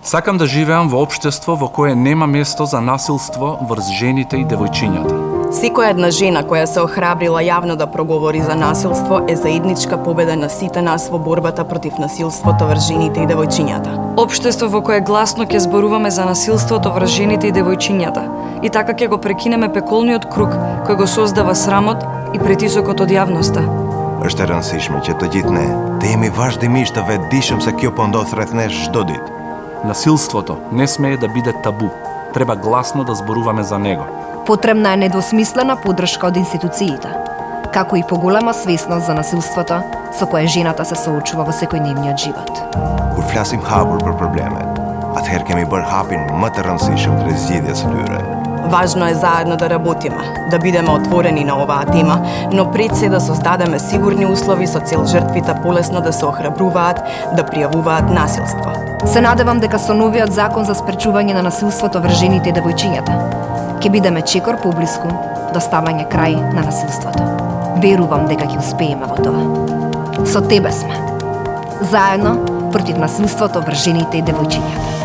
Сакам да живеам во општество во кое нема место за насилство врз жените и девојчињата. Секоја една жена која се охрабрила јавно да проговори за насилство е заедничка победа на сите нас во борбата против насилството врз жените и девојчињата. Општество во кое гласно ќе зборуваме за насилството врз жените и девојчињата и така ќе го прекинеме пеколниот круг кој го создава срамот и притисокот од јавноста. Është e rëndësishme që të gjithë ne të jemi vazhdimisht të vetëdijshëm se kjo po ndodh rreth nesh çdo ditë. Насилството не смее да биде табу. Треба гласно да зборуваме за него. Потребна е недвосмислена поддршка од институциите, како и поголема свесност за насилството со кое жената се соочува во секојдневниот живот. Kur flasim hapur për problemet, atëherë kemi bërë hapin më të rëndësishëm të zgjidhjes së tyre. Важно е заедно да работиме, да бидеме отворени на оваа тема, но пред се да создадеме сигурни услови со цел жртвите полесно да се охрабруваат, да пријавуваат насилство. Се надевам дека со новиот закон за спречување на насилството врз жените и девојчињата ќе бидеме чекор поблиску до ставање крај на насилството. Верувам дека ќе успееме во тоа. Со тебе сме. Заедно против насилството врз жените и девојчињата.